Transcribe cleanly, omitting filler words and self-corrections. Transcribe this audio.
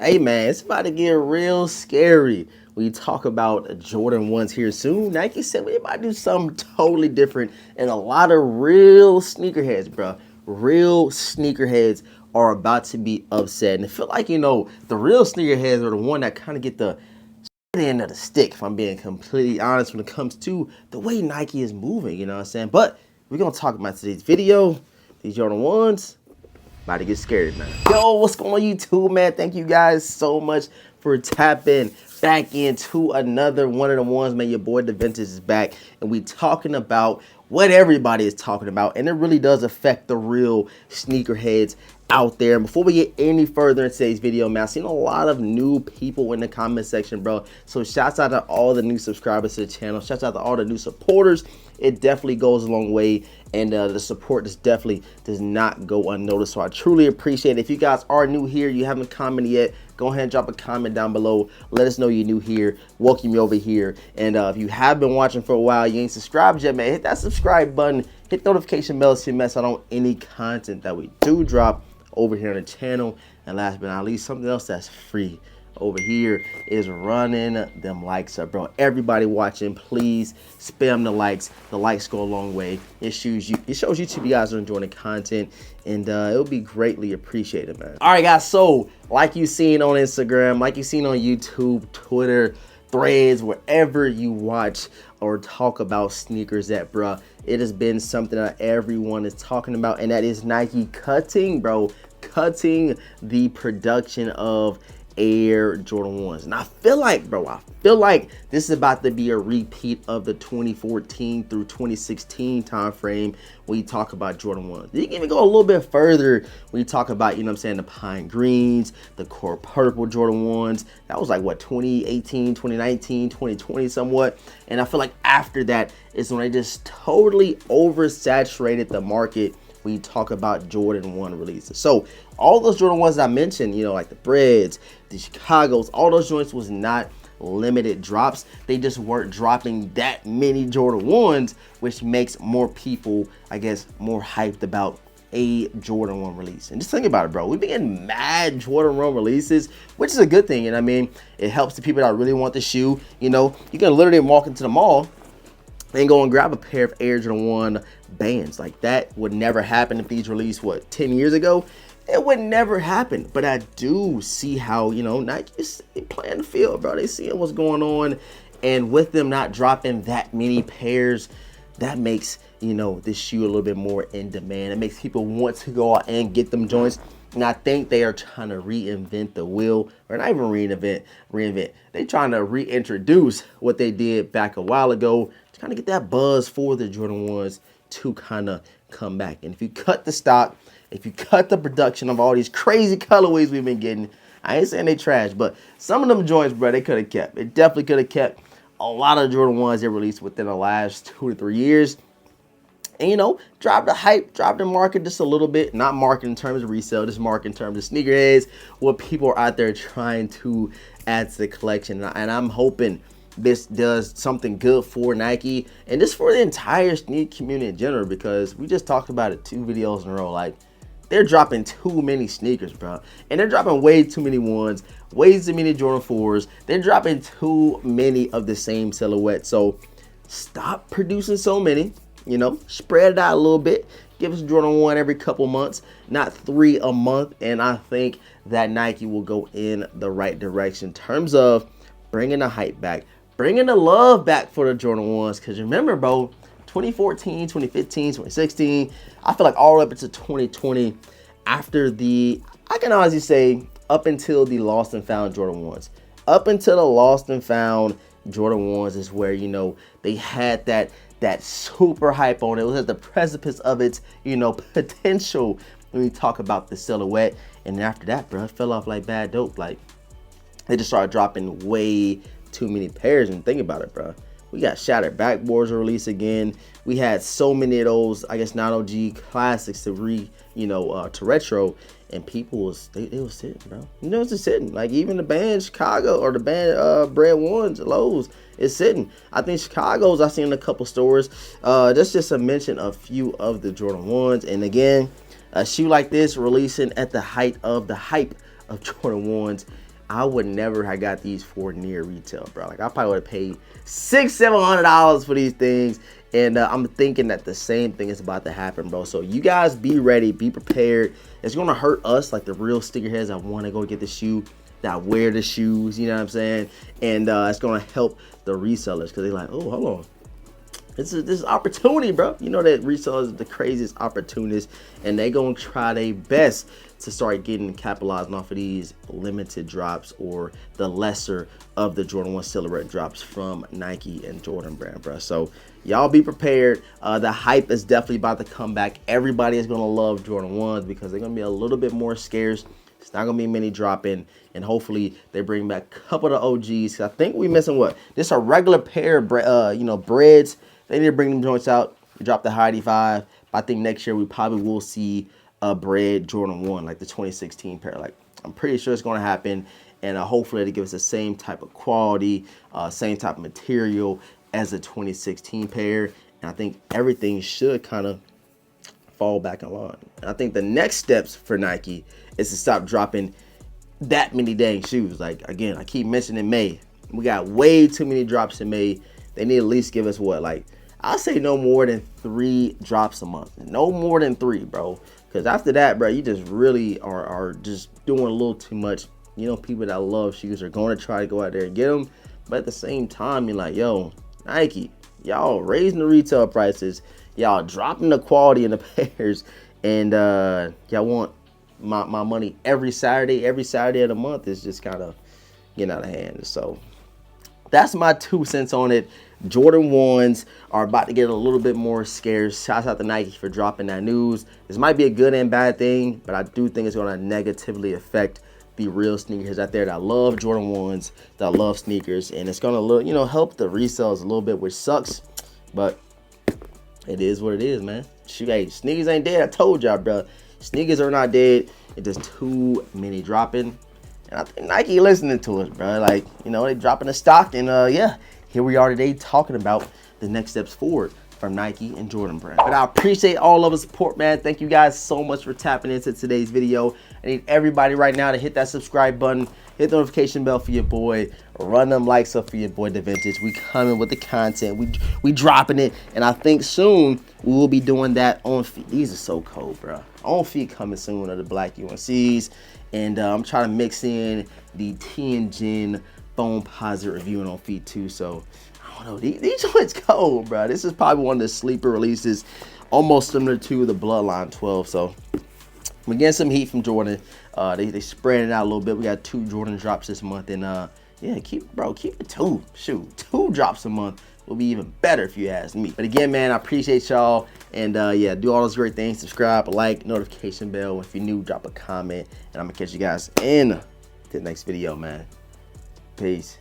Hey man, it's about to get real scary. We talk about Jordan 1s here soon. Nike said we about to do something totally different, and a lot of real sneakerheads, bro. Real sneakerheads are about to be upset. And I feel like, the real sneakerheads are the one that kind of get the end of the stick, if I'm being completely honest, when it comes to the way Nike is moving, you know what I'm saying? But we're going to talk about today's video, these Jordan 1s. About to get scared, man. Yo, what's going on YouTube, man? Thank you guys so much for tapping back into another one of the ones, man. Your boy the Vintage is back, and we talking about what everybody is talking about, and it really does affect the real sneakerheads out there. And before we get any further in today's video, man, I've seen a lot of new people in the comment section, bro. So shouts out to all the new subscribers to the channel. Shouts out to all the new supporters. It definitely goes a long way, and the support definitely does not go unnoticed. So I truly appreciate it. If you guys are new here, you haven't commented yet, go ahead and drop a comment down below. Let us know you're new here. Welcome you over here. And if you have been watching for a while, you ain't subscribed yet, man, hit that subscribe button. Hit notification bell so you mess out on any content that we do drop over here on the channel. And last but not least, something else that's free over here is running them likes up, bro. Everybody watching, please spam the likes. The likes go a long way. It shows YouTube you guys are enjoying the content, and it'll be greatly appreciated, man. All right, guys, so like you seen on Instagram, like you seen on YouTube, Twitter, Threads, wherever you watch or talk about sneakers at, bro, it has been something that everyone is talking about, and that is Nike cutting the production of Air Jordan 1s. And I feel like, this is about to be a repeat of the 2014 through 2016 time frame when you talk about Jordan 1s. You can even go a little bit further when you talk about, the pine greens, the core purple Jordan 1s. That was like, what, 2018, 2019, 2020 somewhat. And I feel like after that is when they just totally oversaturated the market when you talk about Jordan 1 releases. So all those Jordan 1s I mentioned, like the Breads, the Chicagos, all those joints was not limited drops. They just weren't dropping that many Jordan 1s, which makes more people, I guess, more hyped about a Jordan 1 release. And just think about it, bro. We've been getting mad Jordan 1 releases, which is a good thing. And I mean, it helps the people that really want the shoe. You can literally walk into the mall and go and grab a pair of Air Jordan 1 bands. Like, that would never happen if these released, 10 years ago? It would never happen. But I do see how, Nike is playing the field, bro. They see what's going on. And with them not dropping that many pairs, that makes, this shoe a little bit more in demand. It makes people want to go out and get them joints. And I think they are trying to reinvent the wheel, or not even reinvent. They're trying to reintroduce what they did back a while ago to kind of get that buzz for the Jordan 1s to kind of come back. And if you cut the stock, if you cut the production of all these crazy colorways we've been getting, I ain't saying they trash, but some of them joints, bro, they could have kept. It definitely could have kept a lot of Jordan 1s they released within the last 2 to 3 years. And, drive the hype, drive the market just a little bit. Not market in terms of resale, just market in terms of sneakerheads, what people are out there trying to add to the collection. And I'm hoping this does something good for Nike and just for the entire sneaker community in general, because we just talked about it 2 videos in a row. Like, they're dropping too many sneakers, bro. And they're dropping way too many ones, way too many Jordan 4s. They're dropping too many of the same silhouette. So stop producing so many. Spread it out a little bit. Give us Jordan 1 every couple months, not 3 a month. And I think that Nike will go in the right direction in terms of bringing the hype back, bringing the love back for the Jordan 1s. Because remember, bro, 2014, 2015, 2016, I feel like all the way up into 2020, after I can honestly say, up until the Lost and Found Jordan 1s. Up until the Lost and Found Jordan 1s is where, they had that super hype on it. It was at the precipice of its, potential when we talk about the silhouette. And after that, bro, it fell off like bad dope. Like, they just started dropping way too many pairs. And think about it, bro. We got Shattered Backboards released again. We had so many of those, I guess, not OG classics to to retro, and people was sitting, bro. It's just sitting. Like, even the band Chicago or the band Bread Ones, Lowe's is sitting. I think Chicago's I've seen in a couple stores. That's just to mention a few of the Jordan 1s. And again, a shoe like this releasing at the height of the hype of Jordan 1s. I would never have got these for near retail, bro. Like I probably would have paid $600-700 for these things. And I'm thinking that the same thing is about to happen, bro. So you guys be ready, be prepared. It's gonna hurt us, like the real sneakerheads that want to go get the shoe, that wear the shoes, you know what I'm saying? And it's gonna help the resellers because they're like, oh, hold on. This is opportunity, bro. You know that resellers are the craziest opportunists, and they gonna try their best to start getting capitalizing off of these limited drops or the lesser of the Jordan 1 silhouette drops from Nike and Jordan brand, bro. So y'all be prepared. The hype is definitely about to come back. Everybody is gonna love Jordan 1s because they're gonna be a little bit more scarce. It's not gonna be many dropping, and hopefully they bring back a couple of the OGs. I think we missing what? This a regular pair of breads. They need to bring them joints out. We dropped the high 85. But I think next year we probably will see a bread Jordan 1, like the 2016 pair. Like I'm pretty sure it's gonna happen, and hopefully they give us the same type of quality, same type of material as the 2016 pair. And I think everything should kind of fall back in line. And I think the next steps for Nike is to stop dropping that many dang shoes. Like again, I keep mentioning May. We got way too many drops in May. They need to at least give us what, like, I'll say no more than 3 drops a month. No more than 3, bro. Because after that, bro, you just really are just doing a little too much. You know, people that love shoes are going to try to go out there and get them. But at the same time, you're like, yo, Nike, y'all raising the retail prices. Y'all dropping the quality in the pairs. And y'all want my money every Saturday. Every Saturday of the month is just kind of getting out of hand. So that's my 2 cents on it. Jordan 1s are about to get a little bit more scarce. Shouts out to Nike for dropping that news. This might be a good and bad thing, but I do think it's going to negatively affect the real sneakers out there that love Jordan 1s, that love sneakers, and it's going to, help the resales a little bit, which sucks, but it is what it is, man. Shoot, hey, sneakers ain't dead. I told y'all, bro. Sneakers are not dead. It's just too many dropping. And I think Nike listening to us, bro. Like, they dropping the stock. And, yeah, here we are today talking about the next steps forward from Nike and Jordan brand. But I appreciate all of the support, man. Thank you guys so much for tapping into today's video. I need everybody right now to hit that subscribe button, hit the notification bell for your boy, run them likes up for your boy, The Vintage. We coming with the content. We dropping it. And I think soon we will be doing that on feet. These are so cold, bro. On feet coming soon of the black UNCs. And I'm trying to mix in the Tianjin foam posit reviewing on feet too. So I don't know, these joints cold, bro. This is probably one of the sleeper releases, almost similar to the Bloodline 12. So we're getting some heat from Jordan. They spread it out a little bit. We got 2 Jordan drops this month, and yeah, keep it 2. Shoot, 2 drops a month will be even better if you ask me. But again, man, I appreciate y'all, and yeah, do all those great things. Subscribe, like, notification bell. If you're new, drop a comment, and I'm gonna catch you guys in the next video, man. Peace.